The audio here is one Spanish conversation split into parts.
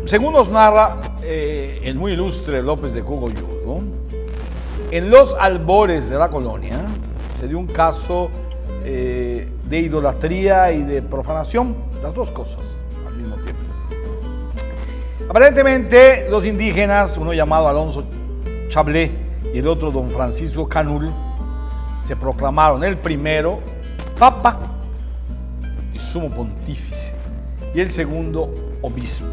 Según nos narra el muy ilustre López de Cogolludo, en los albores de la colonia se dio un caso de idolatría y de profanación, las dos cosas al mismo tiempo. Aparentemente los indígenas, uno llamado Alonso Chablé y el otro don Francisco Canul, se proclamaron el primero papa y sumo pontífice y el segundo obispo.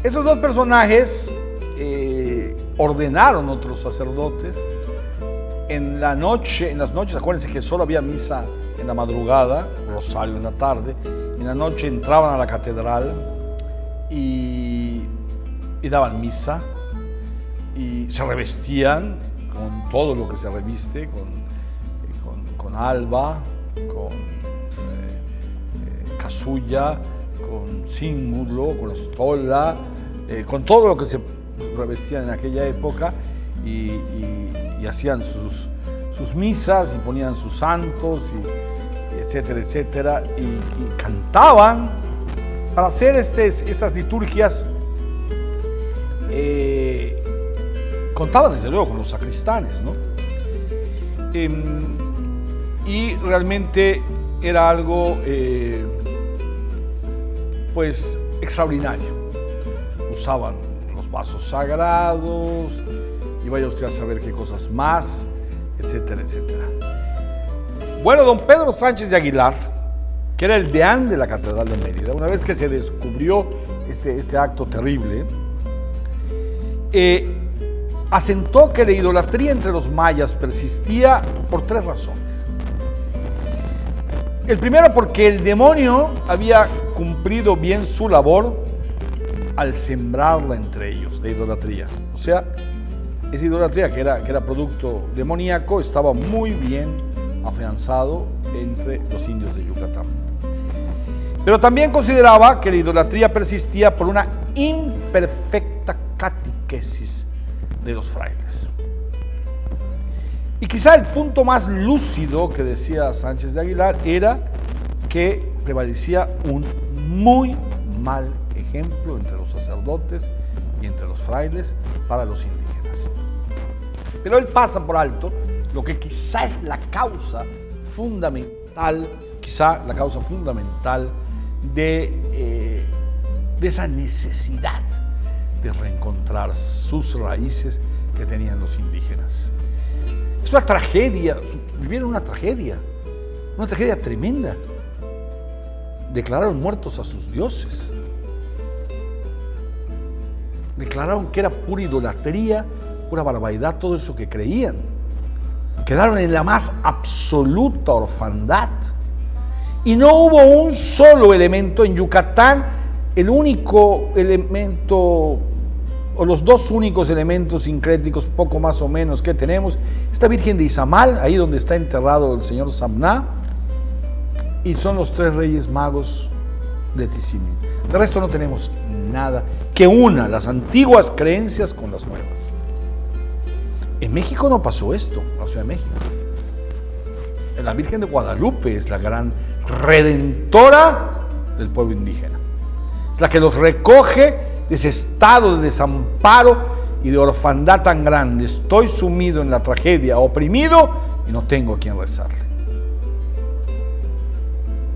Esos dos personajes ordenaron otros sacerdotes en las noches, acuérdense que solo había misa en la madrugada, rosario en la tarde, en la noche entraban a la catedral y daban misa y se revestían con todo lo que se reviste, con alba, con casulla, con cíngulo, con estola, con todo lo que se revestían en aquella época y hacían sus misas y ponían sus santos, y etcétera, etcétera, y cantaban para hacer estas liturgias. Contaban desde luego con los sacristanes, ¿no? Y realmente era algo pues extraordinario. Usaban los vasos sagrados y vaya usted a saber qué cosas más, etcétera, etcétera. Bueno, don Pedro Sánchez de Aguilar, que era el deán de la Catedral de Mérida, una vez que se descubrió este acto terrible, asentó que la idolatría entre los mayas persistía por tres razones. El primero, porque el demonio había cumplido bien su labor al sembrarla entre ellos, la idolatría. O sea, esa idolatría que era producto demoníaco estaba muy bien afianzado entre los indios de Yucatán. Pero también consideraba que la idolatría persistía por una imperfecta catequesis de los frailes. Y quizá el punto más lúcido que decía Sánchez de Aguilar era que prevalecía un muy mal ejemplo entre los sacerdotes y entre los frailes para los indígenas. Pero él pasa por alto lo que quizá es la causa fundamental, de esa necesidad de reencontrar sus raíces que tenían los indígenas. Es una tragedia, vivieron una tragedia tremenda. Declararon muertos a sus dioses. Declararon que era pura idolatría, pura barbaridad, todo eso que creían. Quedaron en la más absoluta orfandad. Y no hubo un solo elemento en Yucatán, el único elemento, o los dos únicos elementos sincréticos, poco más o menos, que tenemos, esta Virgen de Izamal, ahí donde está enterrado el señor Samná, y son los tres reyes magos de Tizimín. De resto no tenemos nada que una las antiguas creencias con las nuevas. En México no pasó esto, en la Ciudad de México. La Virgen de Guadalupe es la gran redentora del pueblo indígena. Es la que los recoge de ese estado de desamparo y de orfandad tan grande. Estoy sumido en la tragedia, oprimido y no tengo a quien rezarle.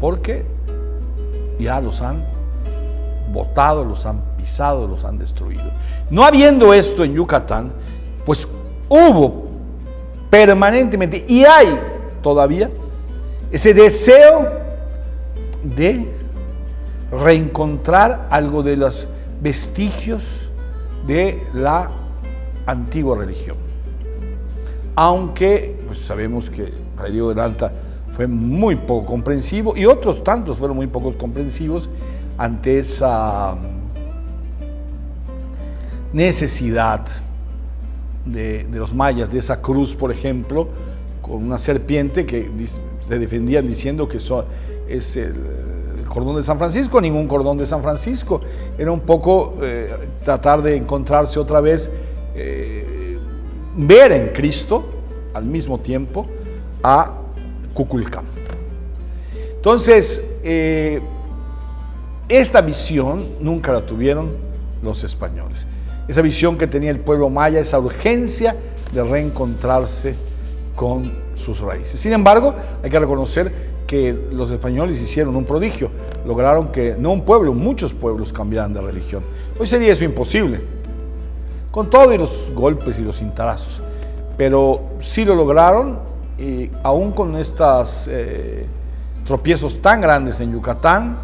Porque ya los han botado, los han pisado, los han destruido. No habiendo esto en Yucatán, pues hubo permanentemente y hay todavía ese deseo de reencontrar algo de los vestigios de la antigua religión. Aunque pues sabemos que Fray Diego de Lanta fue muy poco comprensivo y otros tantos fueron muy pocos comprensivos ante esa necesidad de los mayas, de esa cruz, por ejemplo, con una serpiente que se defendían diciendo que es el cordón de San Francisco. Ningún cordón de San Francisco. Era un poco tratar de encontrarse otra vez, ver en Cristo al mismo tiempo a Kukulcán. Entonces, esta visión nunca la tuvieron los españoles. Esa visión que tenía el pueblo maya, esa urgencia de reencontrarse con sus raíces. Sin embargo, hay que reconocer que los españoles hicieron un prodigio. Lograron que no un pueblo, muchos pueblos cambiaran de religión. Hoy sería eso imposible, con todo y los golpes y los cintarazos. Pero sí lo lograron, y aún con estos tropiezos tan grandes en Yucatán,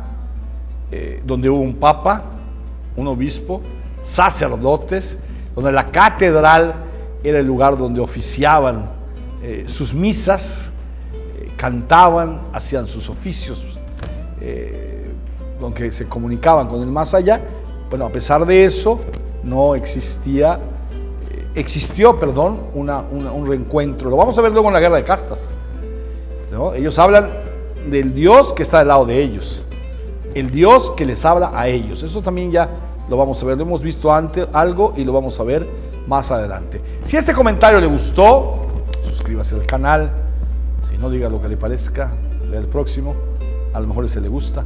donde hubo un papa, un obispo, sacerdotes, donde la catedral era el lugar donde oficiaban sus misas, cantaban, hacían sus oficios, donde se comunicaban con el más allá. Bueno, a pesar de eso, no existió, un reencuentro. Lo vamos a ver luego en la guerra de castas, ¿no? Ellos hablan del Dios que está del lado de ellos, el Dios que les habla a ellos. Eso también ya lo vamos a ver, lo hemos visto antes algo y lo vamos a ver más adelante. Si este comentario le gustó, suscríbase al canal. Si no, diga lo que le parezca del próximo, a lo mejor ese le gusta.